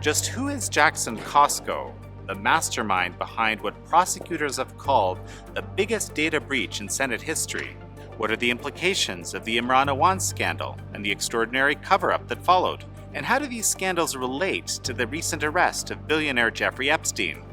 Just who is Jackson Cosko, the mastermind behind what prosecutors have called the biggest data breach in Senate history? What are the implications of the Imran Awan scandal and the extraordinary cover-up that followed? And how do these scandals relate to the recent arrest of billionaire Jeffrey Epstein?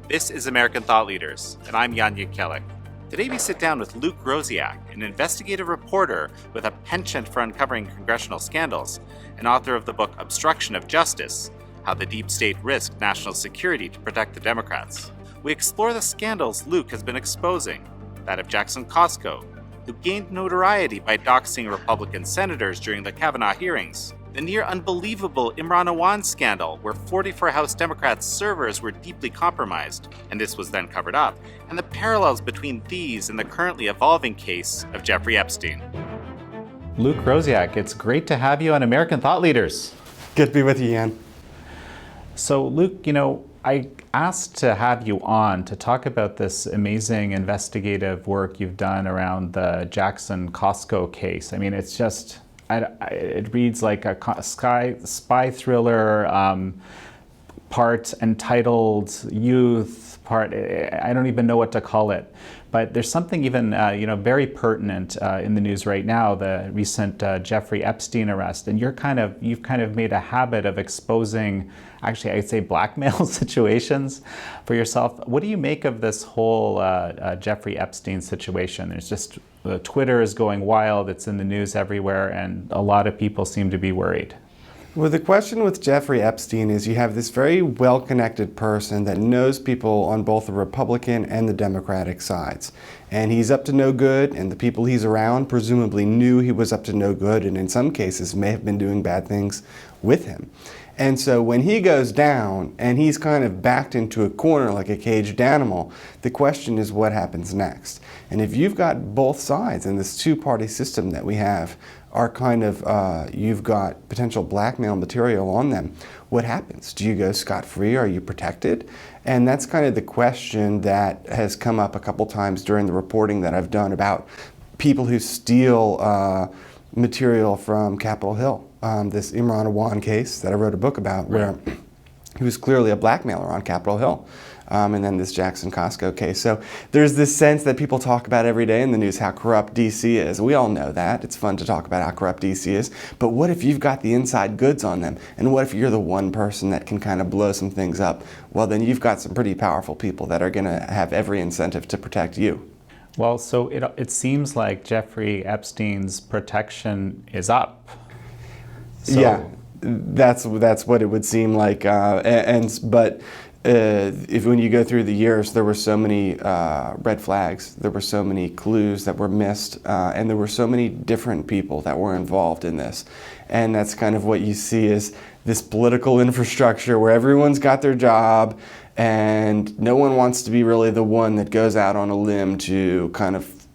This is American Thought Leaders, and I'm Jekielek. Today we sit down with Luke Rosiak, an investigative reporter with a penchant for uncovering congressional scandals, and author of the book Obstruction of Justice: How the Deep State Risked National Security to Protect the Democrats. We explore the scandals Luke has been exposing, that of Jackson Cosko, who gained notoriety by doxing Republican senators during the Kavanaugh hearings, the near unbelievable Imran Awan scandal, where 44 House Democrats' servers were deeply compromised, and this was then covered up, and the parallels between these and the currently evolving case of Jeffrey Epstein. Luke Rosiak, it's great to have you on American Thought Leaders. Good to be with you, Jan. So, Luke, I asked to have you on to talk about this amazing investigative work you've done around the Jackson Cosko case. I mean, it's just, it reads like a spy thriller, part entitled youth, part, I don't even know what to call it. But there's something even, very pertinent in the news right now, the recent Jeffrey Epstein arrest. And you've kind of made a habit of exposing, actually, I'd say blackmail situations for yourself. What do you make of this whole Jeffrey Epstein situation? There's just, Twitter is going wild, it's in the news everywhere, and a lot of people seem to be worried. Well, the question with Jeffrey Epstein is you have this very well-connected person that knows people on both the Republican and the Democratic sides. And he's up to no good, and the people he's around presumably knew he was up to no good, and in some cases may have been doing bad things with him. And so when he goes down and he's kind of backed into a corner like a caged animal, the question is what happens next? And if you've got both sides in this two-party system that we have are kind of, you've got potential blackmail material on them, what happens? Do you go scot-free? Are you protected? And that's kind of the question that has come up a couple times during the reporting that I've done about people who steal material from Capitol Hill. This Imran Awan case that I wrote a book about, where he was clearly a blackmailer on Capitol Hill. And then this Jackson Cosko case. So there's this sense that people talk about every day in the news how corrupt DC is. We all know that. It's fun to talk about how corrupt DC is. But what if you've got the inside goods on them? And what if you're the one person that can kind of blow some things up? Well, then you've got some pretty powerful people that are going to have every incentive to protect you. Well, so it seems like Jeffrey Epstein's protection is up. So. Yeah, that's what it would seem like. But if when you go through the years, there were so many red flags, there were so many clues that were missed, and there were so many different people that were involved in this. And that's kind of what you see is this political infrastructure where everyone's got their job and no one wants to be really the one that goes out on a limb to kind of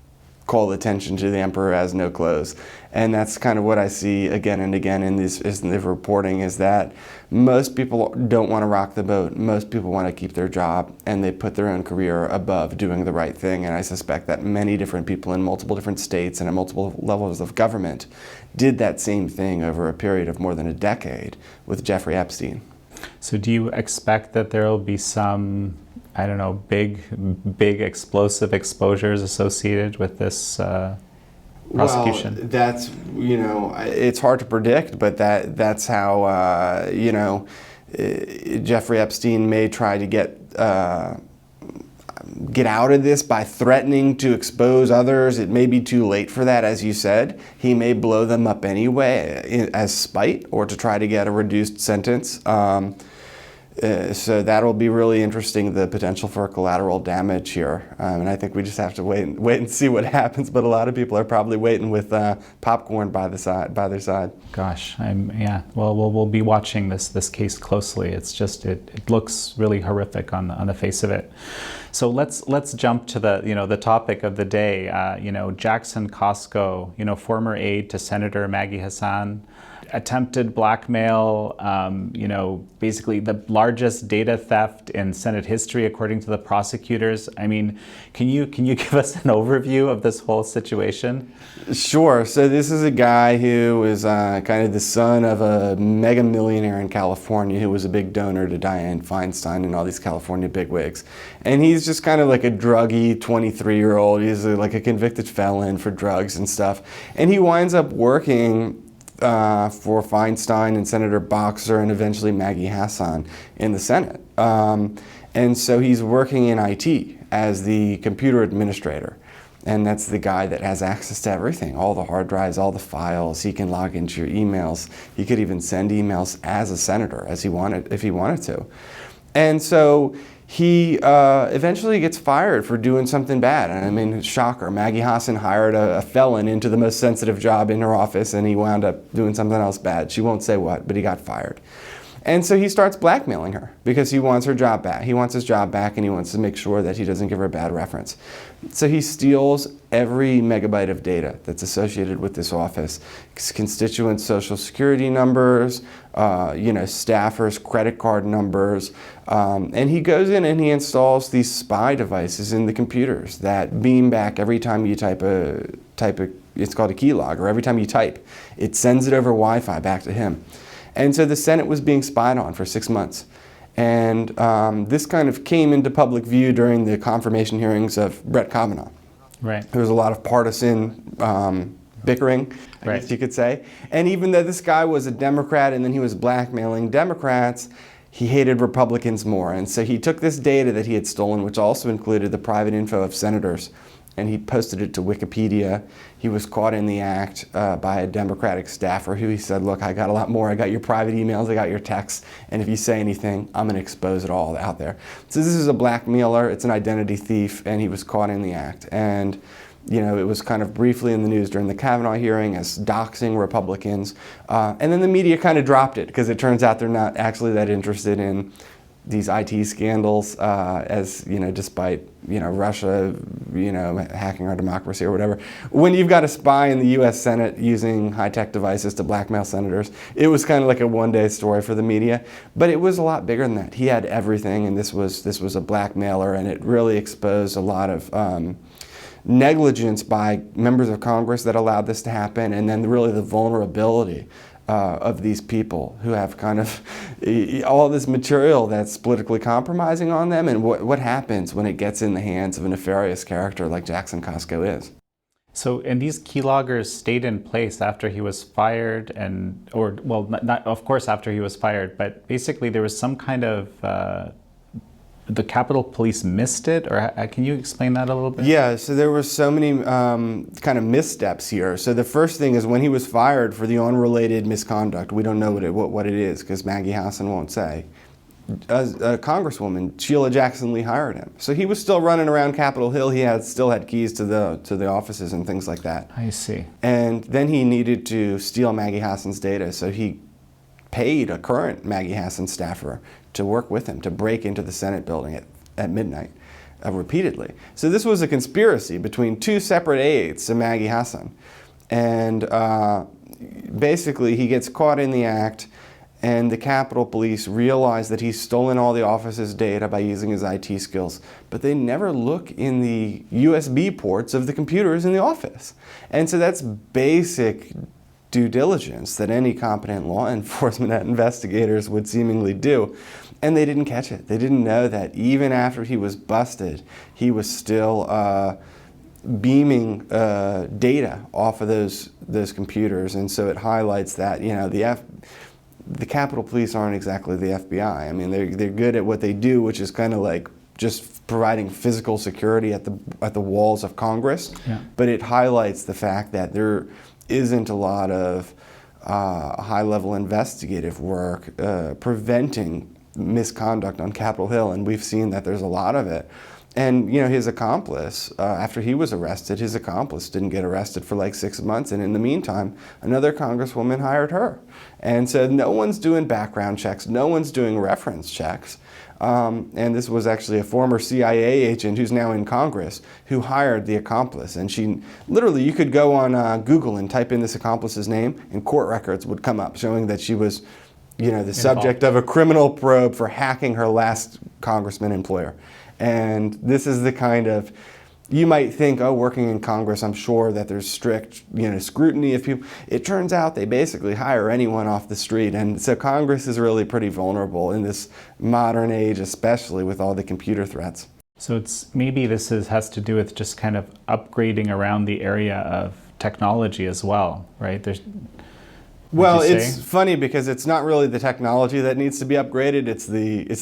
call attention to the emperor has no clothes. And that's kind of what I see again and again in the reporting, is that most people don't want to rock the boat. Most people want to keep their job, and they put their own career above doing the right thing. And I suspect that many different people in multiple different states and at multiple levels of government did that same thing over a period of more than a decade with Jeffrey Epstein. So do you expect that there will be some, I don't know, big explosive exposures associated with this prosecution? Well, that's, it's hard to predict, but that's how, Jeffrey Epstein may try to get out of this by threatening to expose others. It may be too late for that, as you said. He may blow them up anyway as spite or to try to get a reduced sentence. So that'll be really interesting, the potential for collateral damage here. And I think we just have to wait and see what happens. But a lot of people are probably waiting with popcorn by their side. Gosh, Well, we'll be watching this case closely. It's just it looks really horrific on the face of it. So let's jump to the topic of the day. Jackson Cosko, former aide to Senator Maggie Hassan. attempted blackmail, basically the largest data theft in Senate history, according to the prosecutors. I mean, can you give us an overview of this whole situation? Sure. So this is a guy who is kind of the son of a mega millionaire in California who was a big donor to Dianne Feinstein and all these California bigwigs. And he's just kind of like a druggy 23-year-old. He's like a convicted felon for drugs and stuff. And he winds up working for Feinstein and Senator Boxer and eventually Maggie Hassan in the Senate. And so he's working in IT as the computer administrator. And that's the guy that has access to everything, all the hard drives, all the files. He can log into your emails. He could even send emails as a senator if he wanted to. And so he eventually gets fired for doing something bad. I mean, shocker. Maggie Hassan hired a felon into the most sensitive job in her office, and he wound up doing something else bad. She won't say what, but he got fired. And so he starts blackmailing her because he wants her job back. He wants his job back, and he wants to make sure that he doesn't give her a bad reference. So he steals every megabyte of data that's associated with this office, constituents' social security numbers, staffers' credit card numbers, and he goes in and he installs these spy devices in the computers that beam back every time you type it's called a keylog, or every time you type, it sends it over Wi-Fi back to him. And so the Senate was being spied on for 6 months. And this kind of came into public view during the confirmation hearings of Brett Kavanaugh. Right. There was a lot of partisan bickering, I guess you could say. And even though this guy was a Democrat and then he was blackmailing Democrats, he hated Republicans more. And so he took this data that he had stolen, which also included the private info of senators, and he posted it to Wikipedia. He was caught in the act by a Democratic staffer who he said, look, I got a lot more. I got your private emails, I got your texts, and if you say anything, I'm gonna expose it all out there. So this is a blackmailer, it's an identity thief, and he was caught in the act. And it was kind of briefly in the news during the Kavanaugh hearing as doxing Republicans. And then the media kind of dropped it because it turns out they're not actually that interested in these IT scandals, despite Russia, hacking our democracy or whatever. When you've got a spy in the U.S. Senate using high-tech devices to blackmail senators, it was kind of like a one-day story for the media. But it was a lot bigger than that. He had everything, and this was a blackmailer, and it really exposed a lot of negligence by members of Congress that allowed this to happen, and then really the vulnerability of these people who have kind of all this material that's politically compromising on them, and what happens when it gets in the hands of a nefarious character like Jackson Cosko is. So, and these keyloggers stayed in place after he was fired, not of course after he was fired, but basically there was some kind of the Capitol Police missed it, or can you explain that a little bit? Yeah, so there were so many kind of missteps here. So the first thing is when he was fired for the unrelated misconduct, we don't know what it is because Maggie Hassan won't say. A Congresswoman, Sheila Jackson Lee, hired him. So he was still running around Capitol Hill. He still had keys to the offices and things like that. I see. And then he needed to steal Maggie Hassan's data, so he paid a current Maggie Hassan staffer to work with him to break into the Senate building at midnight repeatedly. So this was a conspiracy between two separate aides to Maggie Hassan. And basically he gets caught in the act, and the Capitol Police realize that he's stolen all the office's data by using his IT skills, but they never look in the USB ports of the computers in the office. And so that's basic due diligence that any competent law enforcement investigators would seemingly do. And they didn't catch it. They didn't know that even after he was busted, he was still beaming data off of those computers. And so it highlights that, the Capitol Police aren't exactly the FBI. I mean, they're good at what they do, which is kind of like just providing physical security at the walls of Congress. Yeah. But it highlights the fact that there isn't a lot of high-level investigative work preventing misconduct on Capitol Hill, and we've seen that there's a lot of it. And his accomplice, after he was arrested, his accomplice didn't get arrested for like 6 months. And in the meantime, another congresswoman hired her. And so no one's doing background checks. No one's doing reference checks. And this was actually a former CIA agent who's now in Congress who hired the accomplice. And she literally, you could go on Google and type in this accomplice's name and court records would come up showing that she was, the subject of a criminal probe for hacking her last congressman employer. And this is the kind of, you might think, oh, working in Congress, I'm sure that there's strict, scrutiny of people. It turns out they basically hire anyone off the street. And so Congress is really pretty vulnerable in this modern age, especially with all the computer threats. So maybe this has to do with just kind of upgrading around the area of technology as well, right? Well, it's funny because it's not really the technology that needs to be upgraded. It's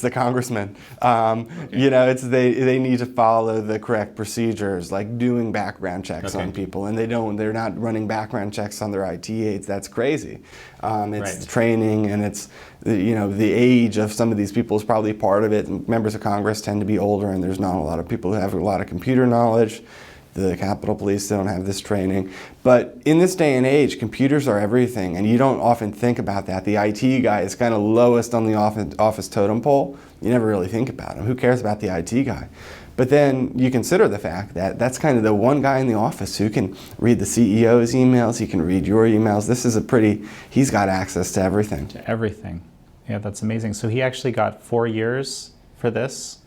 the congressmen. They need to follow the correct procedures, like doing background checks on people, and they're not running background checks on their IT aides. That's crazy. It's the training, and it's the age of some of these people is probably part of it. Members of Congress tend to be older, and there's not a lot of people who have a lot of computer knowledge. The Capitol Police, they don't have this training. But in this day and age, computers are everything, and you don't often think about that. The IT guy is kind of lowest on the office totem pole. You never really think about him. Who cares about the IT guy? But then you consider the fact that that's kind of the one guy in the office who can read the CEO's emails, he can read your emails. He's got access to everything. To everything. Yeah, that's amazing. So he actually got 4 years for this.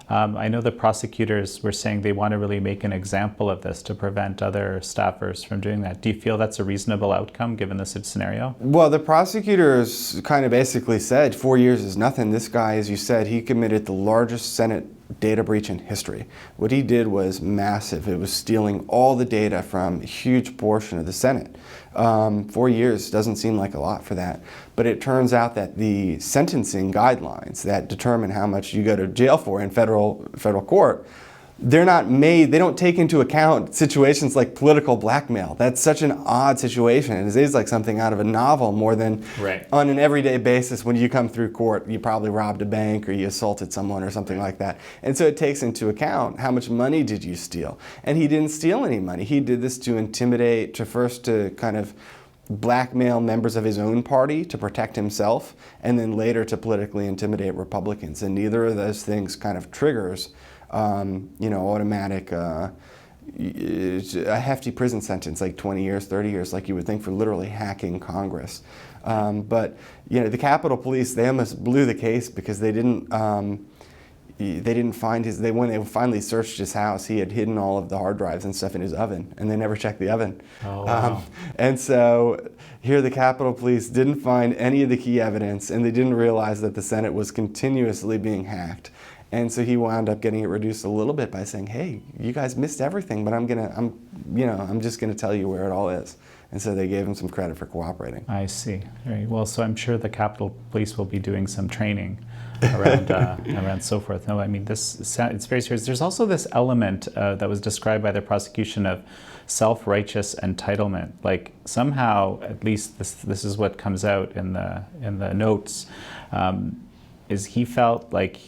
I know the prosecutors were saying they want to really make an example of this to prevent other staffers from doing that. Do you feel that's a reasonable outcome given this scenario? Well, the prosecutors kind of basically said 4 years is nothing. This guy, as you said, he committed the largest Senate data breach in history. What he did was massive. It was stealing all the data from a huge portion of the Senate. 4 years doesn't seem like a lot for that. But it turns out that the sentencing guidelines that determine how much you go to jail for in federal court, they don't take into account situations like political blackmail. That's such an odd situation. It is like something out of a novel more than on an everyday basis. When you come through court, you probably robbed a bank or you assaulted someone or something like that. And so it takes into account how much money did you steal. And he didn't steal any money. He did this to intimidate, to kind of blackmail members of his own party to protect himself, and then later to politically intimidate Republicans. And neither of those things kind of triggers automatic, a hefty prison sentence, like 20 years, 30 years, like you would think for literally hacking Congress. But the Capitol Police, they almost blew the case because they didn't find when they finally searched his house, he had hidden all of the hard drives and stuff in his oven, and they never checked the oven. Oh, wow. And so here the Capitol Police didn't find any of the key evidence, and they didn't realize that the Senate was continuously being hacked. And so he wound up getting it reduced a little bit by saying, "Hey, you guys missed everything, but I'm just gonna tell you where it all is." And so they gave him some credit for cooperating. I see. Very well. So I'm sure the Capitol Police will be doing some training around so forth. No, I mean it's very serious. There's also this element that was described by the prosecution of self-righteous entitlement. Like somehow, at least this is what comes out in the notes. Is he felt like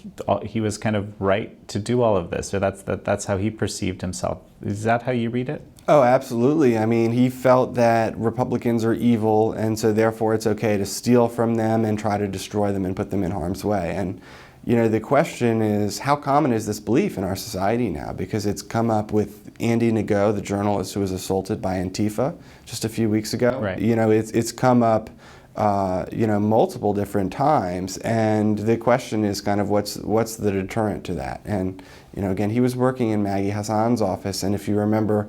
he was kind of right to do all of this, or that's how he perceived himself. Is that how you read it? Oh, absolutely. I mean, he felt that Republicans are evil, and so therefore it's okay to steal from them and try to destroy them and put them in harm's way. And the question is, how common is this belief in our society now? Because it's come up with Andy Ngo, the journalist who was assaulted by Antifa just a few weeks ago. Right. It's come up multiple different times, and the question is kind of what's the deterrent to that? And again, he was working in Maggie Hassan's office, and if you remember,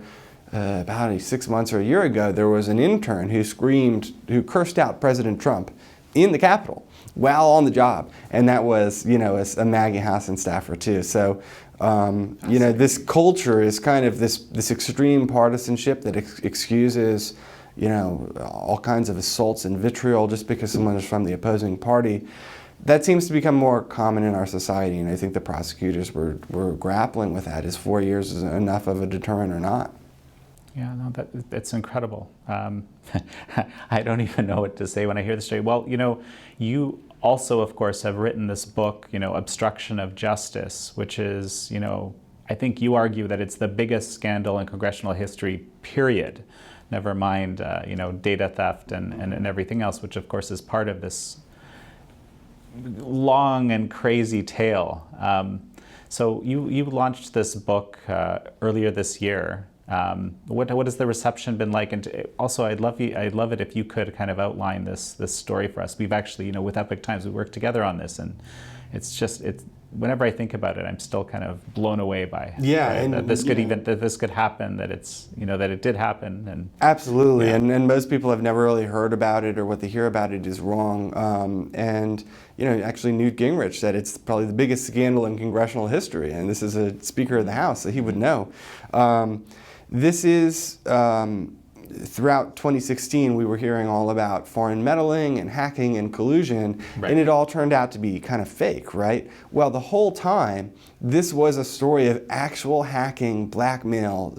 about 6 months or a year ago, there was an intern who cursed out President Trump in the Capitol while on the job, and that was a Maggie Hassan staffer too. So this culture is kind of this extreme partisanship that excuses all kinds of assaults and vitriol just because someone is from the opposing party. That seems to become more common in our society, and I think the prosecutors were grappling with that. Is 4 years enough of a deterrent or not? Yeah, no, that's incredible. I don't even know what to say when I hear the story. Well, you also, of course, have written this book, Obstruction of Justice, which is, I think you argue that it's the biggest scandal in congressional history, period. Never mind, data theft and everything else, which of course is part of this long and crazy tale. So you launched this book earlier this year. What has the reception been like? And also, I'd love it if you could kind of outline this story for us. We've actually, with Epoch Times, we worked together on this, and it's whenever I think about it, I'm still kind of blown away by that this could happen, that it did happen. And absolutely, yeah. And most people have never really heard about it, or what they hear about it is wrong. Actually Newt Gingrich said it's probably the biggest scandal in congressional history, and this is a Speaker of the House, so he would know. This is throughout 2016, we were hearing all about foreign meddling and hacking and collusion, right. And it all turned out to be kind of fake, right? Well, the whole time, this was a story of actual hacking, blackmail,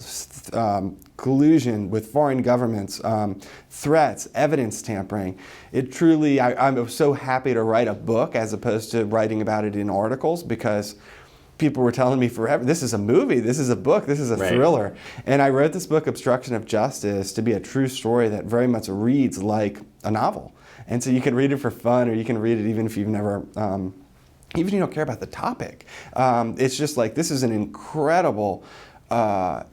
collusion with foreign governments, threats, evidence tampering. It truly, I'm so happy to write a book as opposed to writing about it in articles, because people were telling me forever, this is a movie, this is a book, this is a thriller. And I wrote this book, Obstruction of Justice, to be a true story that very much reads like a novel. And so you can read it for fun, or you can read it even if you've never, even if you don't care about the topic. It's just like, this is an incredible, it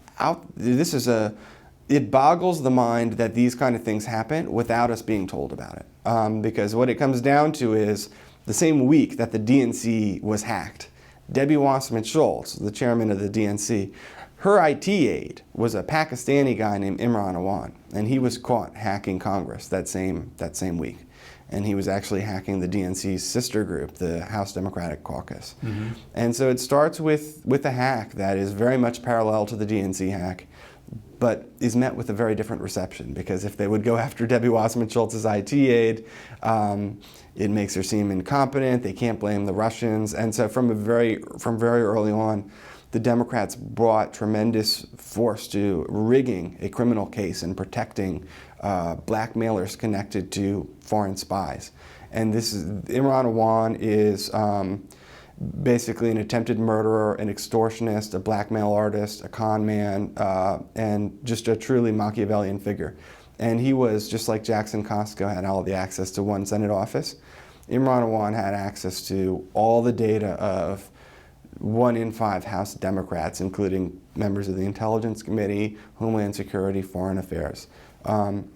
boggles the mind that these kind of things happen without us being told about it. Because what it comes down to is, the same week that the DNC was hacked, Debbie Wasserman Schultz, the chairman of the DNC, her IT aide was a Pakistani guy named Imran Awan, and he was caught hacking Congress that same week. And he was actually hacking the DNC's sister group, the House Democratic Caucus. Mm-hmm. And so it starts with a hack that is very much parallel to the DNC hack, but is met with a very different reception, because if they would go after Debbie Wasserman Schultz's IT aide, it makes her seem incompetent. They can't blame the Russians. And so from very early on, the Democrats brought tremendous force to rigging a criminal case and protecting blackmailers connected to foreign spies. And Imran Awan is basically an attempted murderer, an extortionist, a blackmail artist, a con man, and just a truly Machiavellian figure. And he was, just like Jackson Cosko had all the access to one Senate office, Imran Awan had access to all the data of 1 in 5 House Democrats, including members of the Intelligence Committee, Homeland Security, Foreign Affairs. And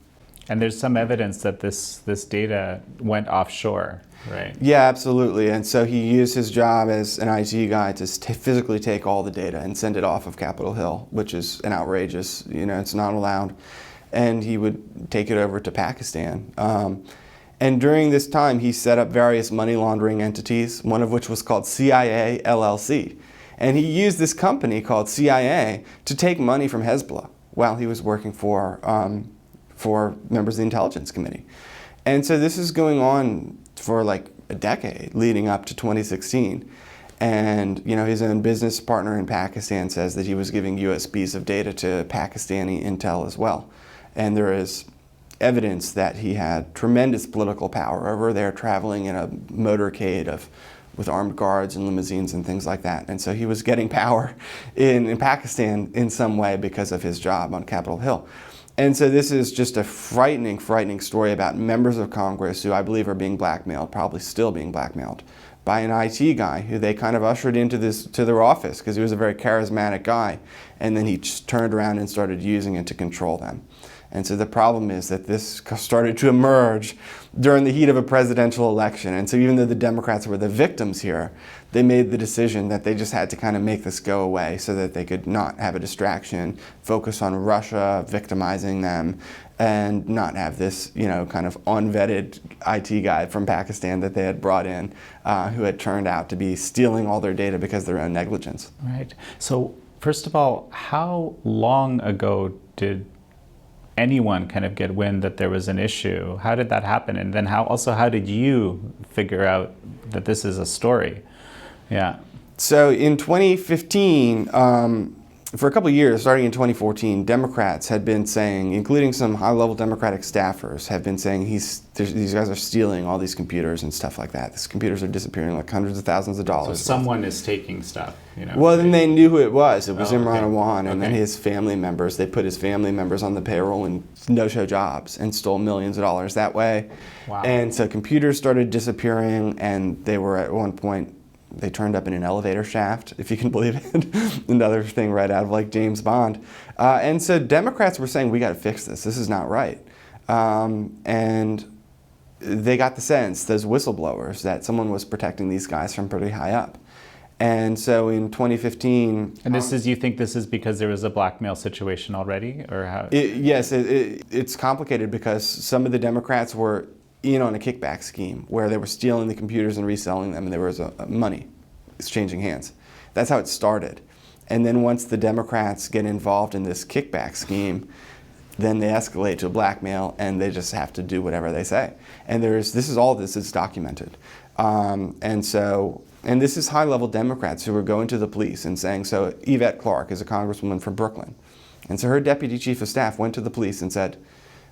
there's some evidence that this data went offshore, right? Yeah, absolutely. And so he used his job as an IT guy to physically take all the data and send it off of Capitol Hill, which is an outrageous, it's not allowed. And he would take it over to Pakistan. And during this time, he set up various money laundering entities, one of which was called CIA LLC. And he used this company called CIA to take money from Hezbollah while he was working for members of the Intelligence Committee. And so this is going on for like a decade leading up to 2016. And his own business partner in Pakistan says that he was giving USBs of data to Pakistani intel as well. And there is evidence that he had tremendous political power over there, traveling in a motorcade with armed guards and limousines and things like that. And so he was getting power in Pakistan in some way because of his job on Capitol Hill. And so this is just a frightening, frightening story about members of Congress who I believe are being blackmailed, probably still being blackmailed, by an IT guy who they kind of ushered into their office because he was a very charismatic guy. And then he just turned around and started using it to control them. And so the problem is that this started to emerge during the heat of a presidential election. And so even though the Democrats were the victims here, they made the decision that they just had to kind of make this go away so that they could not have a distraction, focus on Russia, victimizing them, and not have this, kind of unvetted IT guy from Pakistan that they had brought in who had turned out to be stealing all their data because of their own negligence. Right. So first of all, how long ago did anyone kind of get wind that there was an issue? How did that happen? And then how did you figure out that this is a story? Yeah. So in 2015, for a couple of years, starting in 2014, Democrats had been saying, including some high-level Democratic staffers, have been saying these guys are stealing all these computers and stuff like that. These computers are disappearing like hundreds of thousands of dollars. So someone is taking stuff, you know. Well, then they knew who it was. It was Imran okay. Awan, and then his family members. They put his family members on the payroll and no-show jobs and stole millions of dollars that way. Wow. And so computers started disappearing, and they were at one point, they turned up in an elevator shaft, if you can believe it. Another thing right out of like James Bond. And so Democrats were saying, we got to fix this. This is not right. And they got the sense, those whistleblowers, that someone was protecting these guys from pretty high up. And so in 2015... And you think this is because there was a blackmail situation already, or how? Yes, it's complicated because some of the Democrats were in on a kickback scheme where they were stealing the computers and reselling them, and there was money exchanging hands. That's how it started. And then once the Democrats get involved in this kickback scheme, then they escalate to blackmail, and they just have to do whatever they say. And this is documented. And this is high-level Democrats who are going to the police and saying, so Yvette Clarke is a congresswoman from Brooklyn. And so her deputy chief of staff went to the police and said,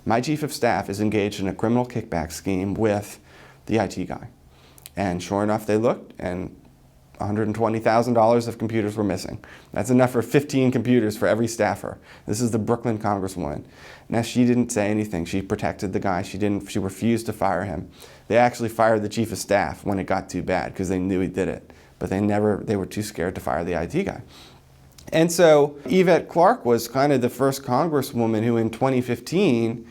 my chief of staff is engaged in a criminal kickback scheme with the IT guy. And sure enough, they looked, and $120,000 of computers were missing. That's enough for 15 computers for every staffer. This is the Brooklyn congresswoman. Now, she didn't say anything. She protected the guy. She refused to fire him. They actually fired the chief of staff when it got too bad because they knew he did it. But they were too scared to fire the IT guy. And so Yvette Clarke was kind of the first congresswoman who in 2015,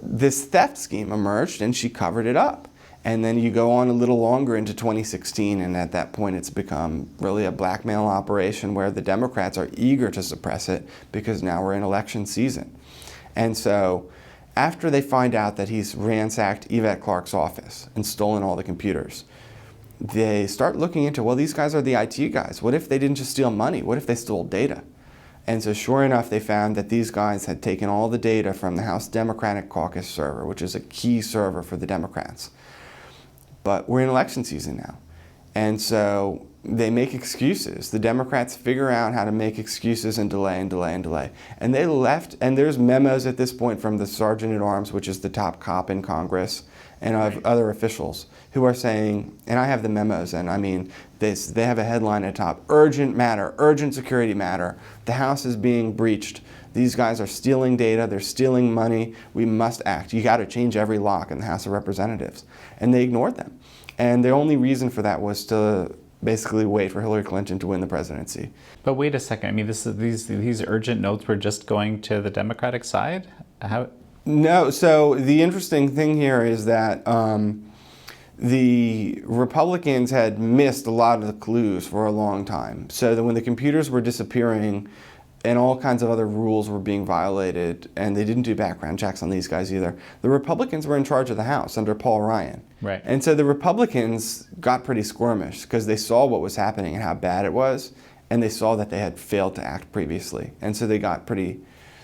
this theft scheme emerged and she covered it up. And then you go on a little longer into 2016, and at that point it's become really a blackmail operation where the Democrats are eager to suppress it because now we're in election season. And so after they find out that he's ransacked Yvette Clarke's office and stolen all the computers, they start looking into, well, these guys are the IT guys. What if they didn't just steal money? What if they stole data? And so sure enough, they found that these guys had taken all the data from the House Democratic Caucus server, which is a key server for the Democrats. But we're in election season now. And so they make excuses. The Democrats figure out how to make excuses and delay and delay and delay. And they left, and there's memos at this point from the Sergeant at Arms, which is the top cop in Congress, and other officials who are saying, and I have the memos, and I mean, they have a headline at the top, urgent matter, urgent security matter. The House is being breached. These guys are stealing data, they're stealing money, we must act. You got to change every lock in the House of Representatives. And they ignored them. And the only reason for that was to basically wait for Hillary Clinton to win the presidency. But wait a second, I mean, these urgent notes were just going to the Democratic side? How? No, so the interesting thing here is that the Republicans had missed a lot of the clues for a long time. So that when the computers were disappearing and all kinds of other rules were being violated, and they didn't do background checks on these guys either, the Republicans were in charge of the House under Paul Ryan. Right. And so the Republicans got pretty squirmish because they saw what was happening and how bad it was, and they saw that they had failed to act previously. And so they got pretty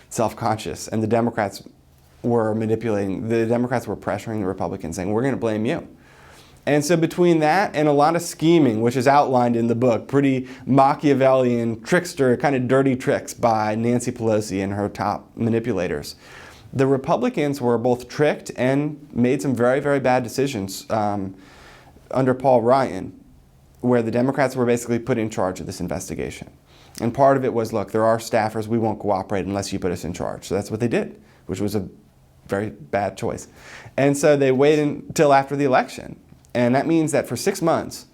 self-conscious, and the Democrats were pressuring the Republicans, saying, we're going to blame you. And so between that and a lot of scheming, which is outlined in the book, pretty Machiavellian, trickster, kind of dirty tricks by Nancy Pelosi and her top manipulators, the Republicans were both tricked and made some very, very bad decisions under Paul Ryan, where the Democrats were basically put in charge of this investigation. And part of it was, look, there are staffers, we won't cooperate unless you put us in charge. So that's what they did, which was a very bad choice. And so they waited until after the election. And that means that for 6 months,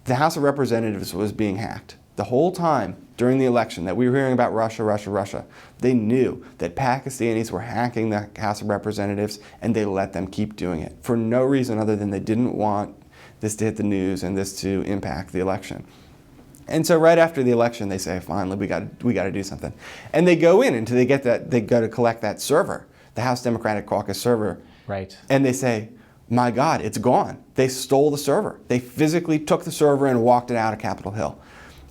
the House of Representatives was being hacked. The whole time during the election that we were hearing about Russia, Russia, Russia, they knew that Pakistanis were hacking the House of Representatives, and they let them keep doing it for no reason other than they didn't want this to hit the news and this to impact the election. And so right after the election, they say, finally, we got to do something. And they go in until they go to collect that server, the House Democratic Caucus server. Right. And they say, my God, it's gone. They stole the server. They physically took the server and walked it out of Capitol Hill.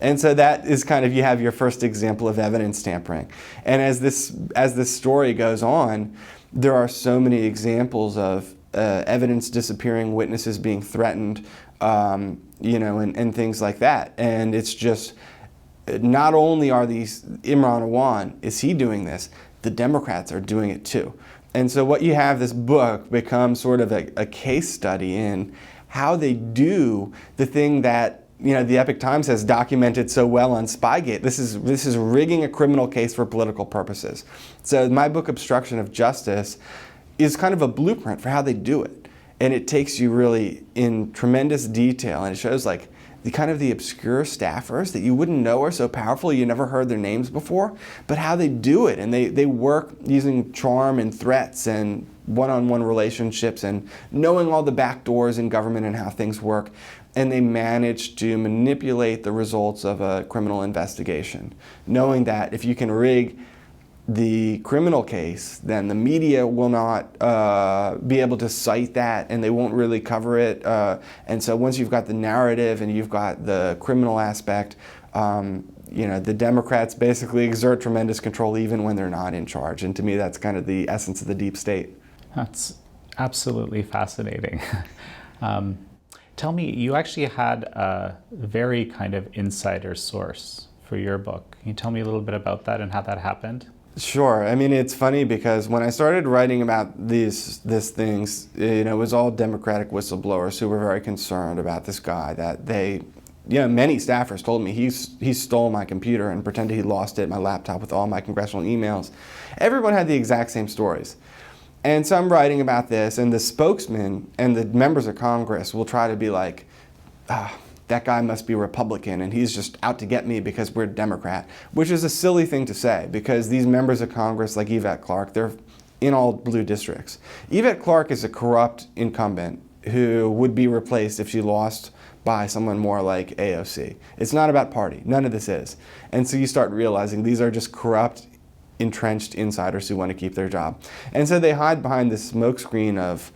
And so that is kind of, you have your first example of evidence tampering. And as this story goes on, there are so many examples of evidence disappearing, witnesses being threatened, and things like that. And it's just, not only are these Imran Awan, is he doing this, the Democrats are doing it too. And so what you have, this book becomes sort of a case study in how they do the thing that, you know, the Epoch Times has documented so well on Spygate. This is rigging a criminal case for political purposes. So my book, Obstruction of Justice, is kind of a blueprint for how they do it. And it takes you really in tremendous detail, and it shows like the obscure staffers that you wouldn't know are so powerful, you never heard their names before, but how they do it. And they work using charm and threats and one-on-one relationships and knowing all the back doors in government and how things work. And they manage to manipulate the results of a criminal investigation, knowing that if you can rig the criminal case, then the media will not be able to cite that, and they won't really cover it. And so once you've got the narrative and you've got the criminal aspect, you know, the Democrats basically exert tremendous control even when they're not in charge. And to me, that's kind of the essence of the deep state. That's absolutely fascinating. Tell me, you actually had a very kind of insider source for your book. Can you tell me a little bit about that and how that happened? Sure. I mean, it's funny because when I started writing about these things, you know, it was all Democratic whistleblowers who were very concerned about this guy that they, you know, many staffers told me he stole my computer and pretended he lost it, my laptop with all my congressional emails. Everyone had the exact same stories. And so I'm writing about this, and the spokesman and the members of Congress will try to be like, that guy must be Republican and he's just out to get me because we're Democrat, which is a silly thing to say because these members of Congress like Yvette Clarke, they're in all blue districts. Yvette Clarke is a corrupt incumbent who would be replaced if she lost by someone more like AOC. It's not about party. None of this is. And so you start realizing these are just corrupt, entrenched insiders who want to keep their job. And so they hide behind this smokescreen of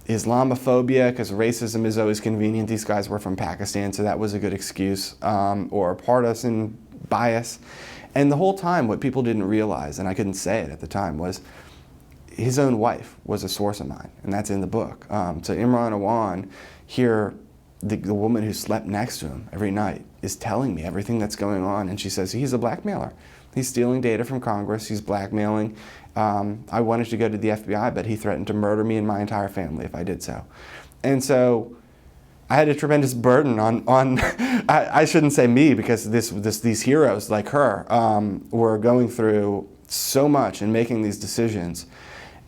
Islamophobia, because racism is always convenient. These guys were from Pakistan, so that was a good excuse, or partisan bias. And the whole time, what people didn't realize, and I couldn't say it at the time, was his own wife was a source of mine, and that's in the book. So Imran Awan, here, the woman who slept next to him every night, is telling me everything that's going on, and she says he's a blackmailer. He's stealing data from Congress, he's blackmailing. I wanted to go to the FBI, but he threatened to murder me and my entire family if I did so. And so I had a tremendous burden on I shouldn't say me, because these heroes like her were going through so much and making these decisions.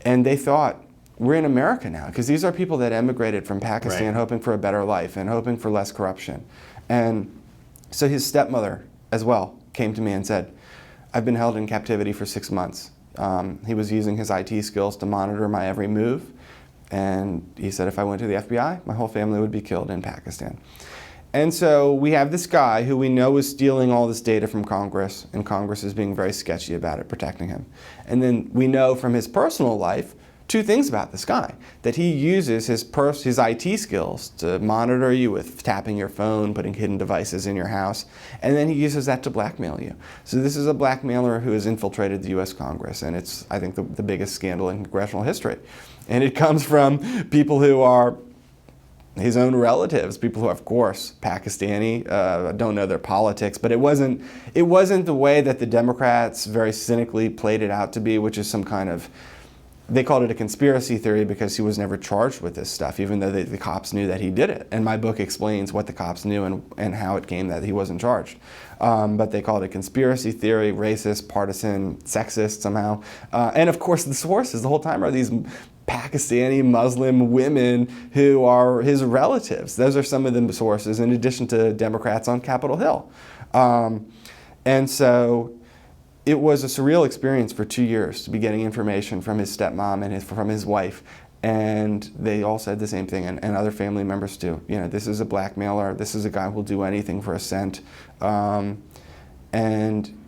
And they thought, we're in America now, because these are people that emigrated from Pakistan hoping for a better life and hoping for less corruption. And so his stepmother as well came to me and said, I've been held in captivity for 6 months. He was using his IT skills to monitor my every move. And he said if I went to the FBI, my whole family would be killed in Pakistan. And so we have this guy who we know is stealing all this data from Congress, and Congress is being very sketchy about it, protecting him. And then we know from his personal life 2 things about this guy: that he uses his IT skills to monitor you with tapping your phone, putting hidden devices in your house, and then he uses that to blackmail you. So this is a blackmailer who has infiltrated the US Congress, and it's, I think, the biggest scandal in congressional history. And it comes from people who are his own relatives, people who are, of course, Pakistani. I don't know their politics, but it wasn't the way that the Democrats very cynically played it out to be, which is some kind of, they called it a conspiracy theory because he was never charged with this stuff, even though the cops knew that he did it. And my book explains what the cops knew and how it came that he wasn't charged. But they called it conspiracy theory, racist, partisan, sexist somehow. And of course, the sources the whole time are these Pakistani Muslim women who are his relatives. Those are some of the sources, in addition to Democrats on Capitol Hill. And so it was a surreal experience for 2 years to be getting information from his stepmom and from his wife. And they all said the same thing, and other family members too. You know, this is a blackmailer. This is a guy who will do anything for a cent. And,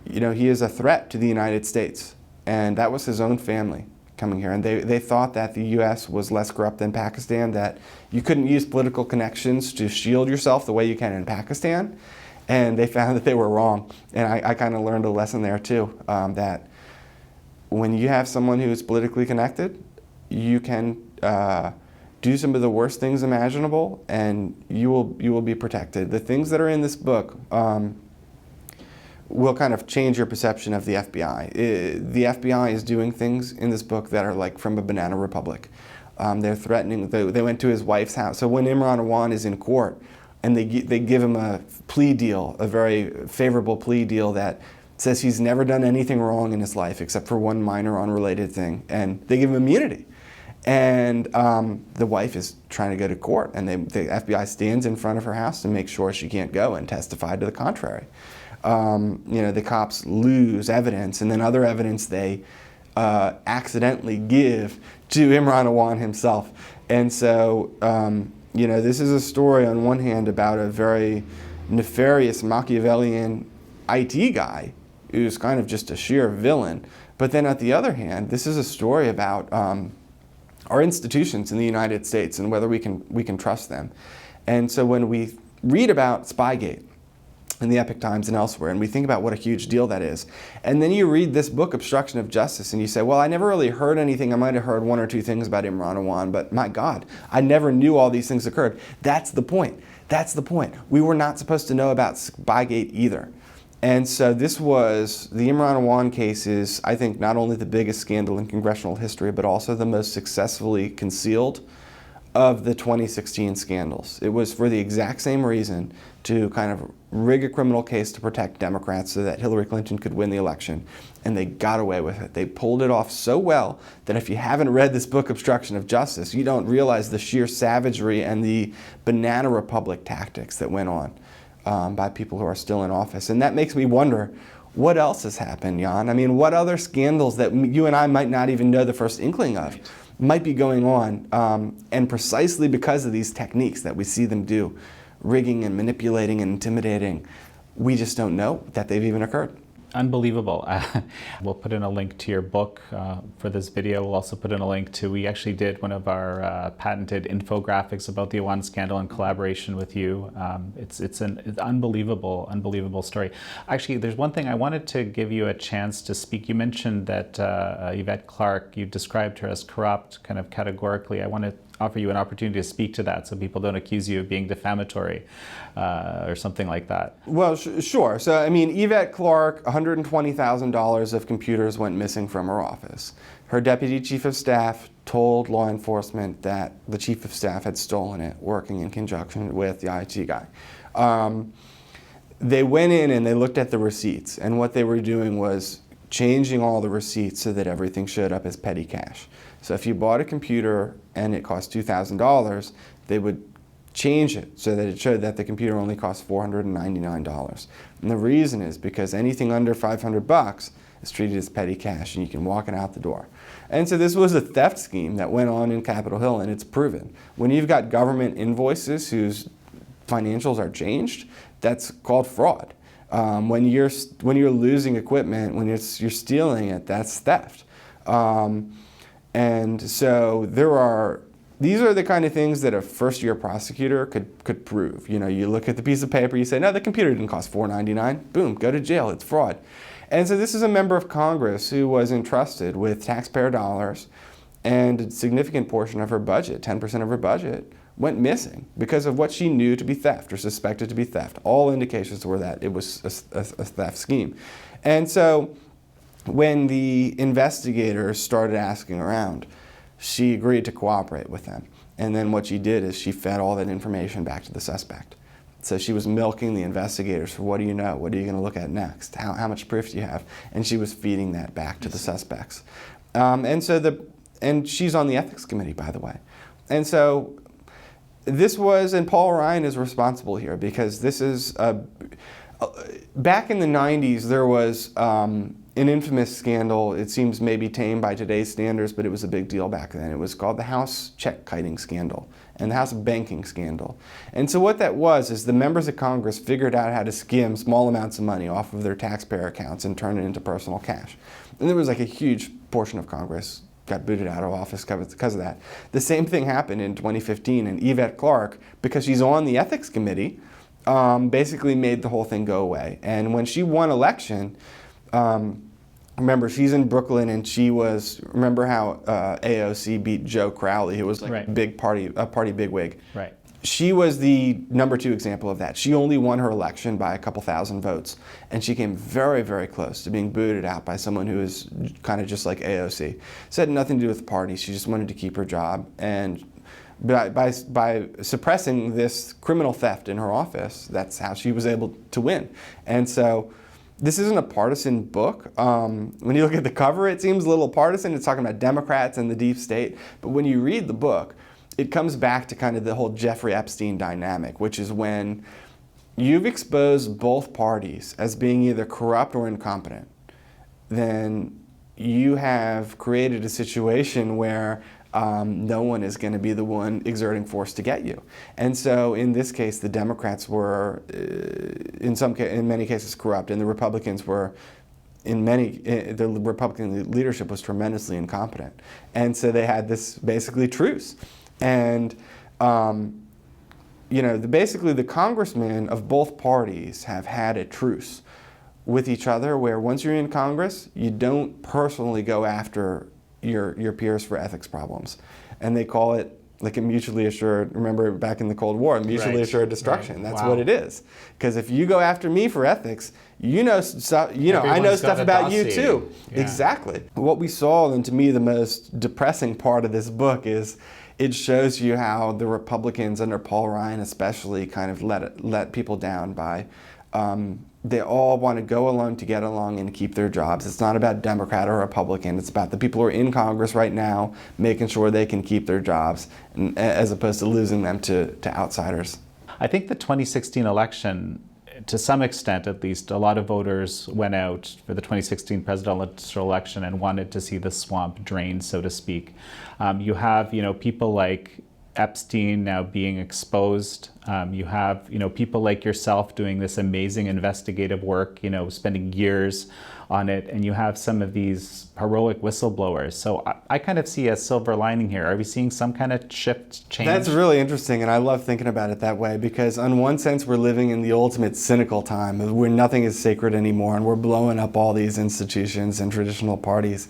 you know, he is a threat to the United States. And that was his own family coming here. And they thought that the U.S. was less corrupt than Pakistan, that you couldn't use political connections to shield yourself the way you can in Pakistan. And they found that they were wrong. And I kind of learned a lesson there too, that when you have someone who is politically connected, you can do some of the worst things imaginable, and you will be protected. The things that are in this book will kind of change your perception of the FBI. The FBI is doing things in this book that are like from a banana republic. They're threatening. They went to his wife's house. So when Imran Awan is in court, and they give him a plea deal, a very favorable plea deal that says he's never done anything wrong in his life except for one minor unrelated thing, and they give him immunity. And the wife is trying to go to court, and the FBI stands in front of her house to make sure she can't go and testify to the contrary. The cops lose evidence, and then other evidence they accidentally give to Imran Awan himself. And so, this is a story on one hand about a very nefarious Machiavellian IT guy who's kind of just a sheer villain. But then at the other hand, this is a story about our institutions in the United States and whether we can trust them. And so when we read about Spygate in the Epoch Times and elsewhere, and we think about what a huge deal that is, and then you read this book, Obstruction of Justice, and you say, well, I never really heard anything. I might have heard one or two things about Imran Awan, but my God, I never knew all these things occurred. That's the point. That's the point. We were not supposed to know about Spygate either. And so this was, the Imran Awan case is, I think, not only the biggest scandal in congressional history, but also the most successfully concealed of the 2016 scandals. It was for the exact same reason, to kind of rig a criminal case to protect Democrats so that Hillary Clinton could win the election. And they got away with it. They pulled it off so well that if you haven't read this book, Obstruction of Justice, you don't realize the sheer savagery and the banana republic tactics that went on by people who are still in office. And that makes me wonder, what else has happened, Jan? I mean, what other scandals that you and I might not even know the first inkling of might be going on, and precisely because of these techniques that we see them do, rigging and manipulating and intimidating, we just don't know that they've even occurred. Unbelievable. We'll put in a link to your book for this video. We'll also put in a link to, we actually did one of our patented infographics about the Awan scandal in collaboration with you. It's an unbelievable story. Actually, there's one thing I wanted to give you a chance to speak. You mentioned that Yvette Clarke, you described her as corrupt, kind of categorically. I want to offer you an opportunity to speak to that so people don't accuse you of being defamatory or something like that. Well, sure. So, I mean, Yvette Clarke, $120,000 of computers went missing from her office. Her deputy chief of staff told law enforcement that the chief of staff had stolen it, working in conjunction with the IT guy. They went in and they looked at the receipts, and what they were doing was changing all the receipts so that everything showed up as petty cash. So if you bought a computer and it cost $2,000, they would change it so that it showed that the computer only cost $499. And the reason is because anything under $500 is treated as petty cash and you can walk it out the door. And so this was a theft scheme that went on in Capitol Hill, and it's proven. When you've got government invoices whose financials are changed, that's called fraud. When you're losing equipment, when you're stealing it, that's theft. And so these are the kind of things that a first-year prosecutor could prove. You know, you look at the piece of paper, you say, no, the computer didn't cost $499. Boom, go to jail, it's fraud. And so this is a member of Congress who was entrusted with taxpayer dollars, and a significant portion of her budget, 10% of her budget, went missing because of what she knew to be theft or suspected to be theft. All indications were that it was a theft scheme. And so when the investigators started asking around, she agreed to cooperate with them. And then what she did is she fed all that information back to the suspect. So she was milking the investigators for, what do you know? What are you going to look at next? How much proof do you have? And she was feeding that back to the suspects. And she's on the ethics committee, by the way. And so this was, and Paul Ryan is responsible here, because this is, back in the 90s, there was an infamous scandal. It seems maybe tame by today's standards, but it was a big deal back then. It was called the House check kiting scandal and the House banking scandal. And so what that was is the members of Congress figured out how to skim small amounts of money off of their taxpayer accounts and turn it into personal cash. And there was like a huge portion of Congress got booted out of office because of that. The same thing happened in 2015, and Yvette Clarke, because she's on the ethics committee, basically made the whole thing go away. And when she won election, remember, she's in Brooklyn, and she was, remember how AOC beat Joe Crowley, who was like right. a party bigwig. Right. she was the number 2 example of that. She only won her election by a couple thousand votes, and she came very, very close to being booted out by someone who is kind of just like AOC. So it had nothing to do with the party. She just wanted to keep her job, and by suppressing this criminal theft in her office, that's how she was able to win. And so this isn't a partisan book. When you look at the cover, it seems a little partisan. It's talking about Democrats and the deep state. But when you read the book, it comes back to kind of the whole Jeffrey Epstein dynamic, which is when you've exposed both parties as being either corrupt or incompetent, then you have created a situation where no one is going to be the one exerting force to get you. And so in this case, the Democrats were, in many cases, corrupt, and the Republicans were, the Republican leadership was tremendously incompetent. And so they had this basically truce. And basically the congressmen of both parties have had a truce with each other, where once you're in Congress, you don't personally go after your peers for ethics problems. And they call it like a mutually assured, remember back in the Cold War, mutually assured destruction. That's what it is. Because if you go after me for ethics, I know stuff about you too. Yeah. Exactly. What we saw, and to me the most depressing part of this book, is it shows you how the Republicans under Paul Ryan especially kind of let people down by they all want to go along to get along and keep their jobs. It's not about Democrat or Republican. It's about the people who are in Congress right now making sure they can keep their jobs, as opposed to losing them to outsiders. I think the 2016 election, to some extent at least, a lot of voters went out for the 2016 presidential election and wanted to see the swamp drained, so to speak. You have, people like Epstein now being exposed. You have, people like yourself doing this amazing investigative work, spending years on it, and you have some of these heroic whistleblowers. So I kind of see a silver lining here. Are we seeing some kind of shift, change? That's really interesting, and I love thinking about it that way, because in one sense we're living in the ultimate cynical time where nothing is sacred anymore, and we're blowing up all these institutions and traditional parties.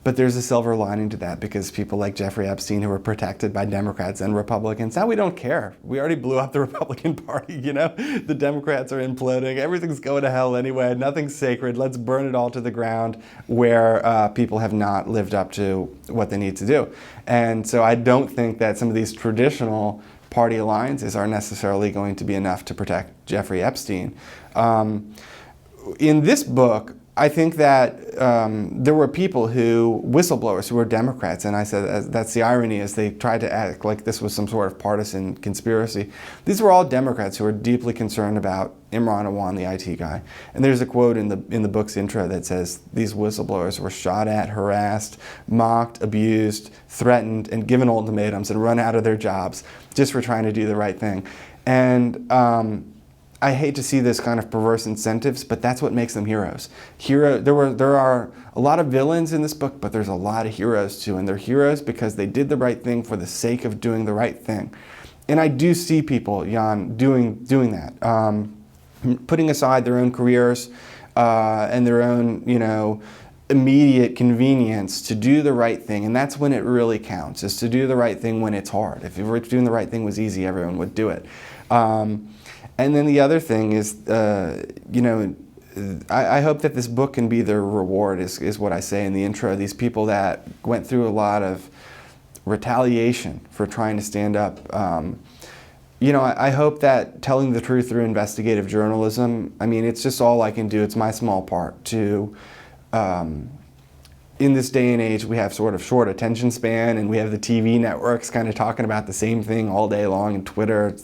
But there's a silver lining to that, because people like Jeffrey Epstein, who were protected by Democrats and Republicans, now we don't care. We already blew up the Republican Party, The Democrats are imploding. Everything's going to hell anyway. Nothing's sacred. Let's burn it all to the ground, where people have not lived up to what they need to do. And so I don't think that some of these traditional party alliances are necessarily going to be enough to protect Jeffrey Epstein. In this book, I think that there were people whistleblowers who were Democrats, and I said that's the irony, is they tried to act like this was some sort of partisan conspiracy. These were all Democrats who were deeply concerned about Imran Awan, the IT guy. And there's a quote in the book's intro that says these whistleblowers were shot at, harassed, mocked, abused, threatened, and given ultimatums and run out of their jobs just for trying to do the right thing. And I hate to see this kind of perverse incentives, but that's what makes them heroes. There are a lot of villains in this book, but there's a lot of heroes too, and they're heroes because they did the right thing for the sake of doing the right thing. And I do see people, Jan, doing that, putting aside their own careers and their own, immediate convenience to do the right thing, and that's when it really counts, is to do the right thing when it's hard. If doing the right thing was easy, everyone would do it. And then the other thing is, I hope that this book can be their reward, is what I say in the intro. These people that went through a lot of retaliation for trying to stand up. I hope that telling the truth through investigative journalism, it's just all I can do. It's my small part to, in this day and age, we have sort of short attention span, and we have the TV networks kind of talking about the same thing all day long, and Twitter,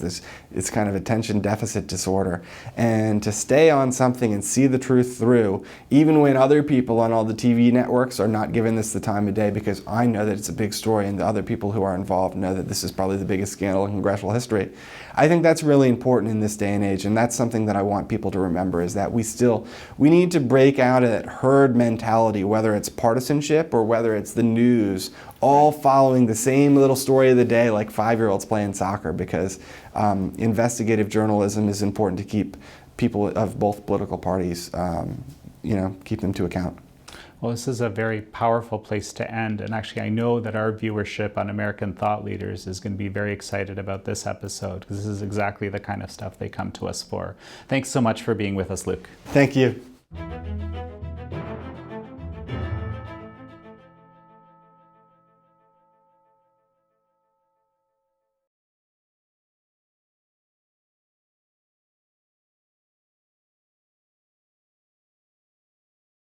it's kind of attention deficit disorder. And to stay on something and see the truth through, even when other people on all the TV networks are not giving this the time of day, because I know that it's a big story and the other people who are involved know that this is probably the biggest scandal in congressional history. I think that's really important in this day and age, and that's something that I want people to remember, is that we need to break out of that herd mentality, whether it's partisanship or whether it's the news, all following the same little story of the day like 5-year-olds playing soccer, because investigative journalism is important to keep people of both political parties, keep them to account. Well, this is a very powerful place to end. And actually, I know that our viewership on American thought leaders is going to be very excited about this episode, because this is exactly the kind of stuff they come to us for. Thanks so much for being with us, Luke. Thank you.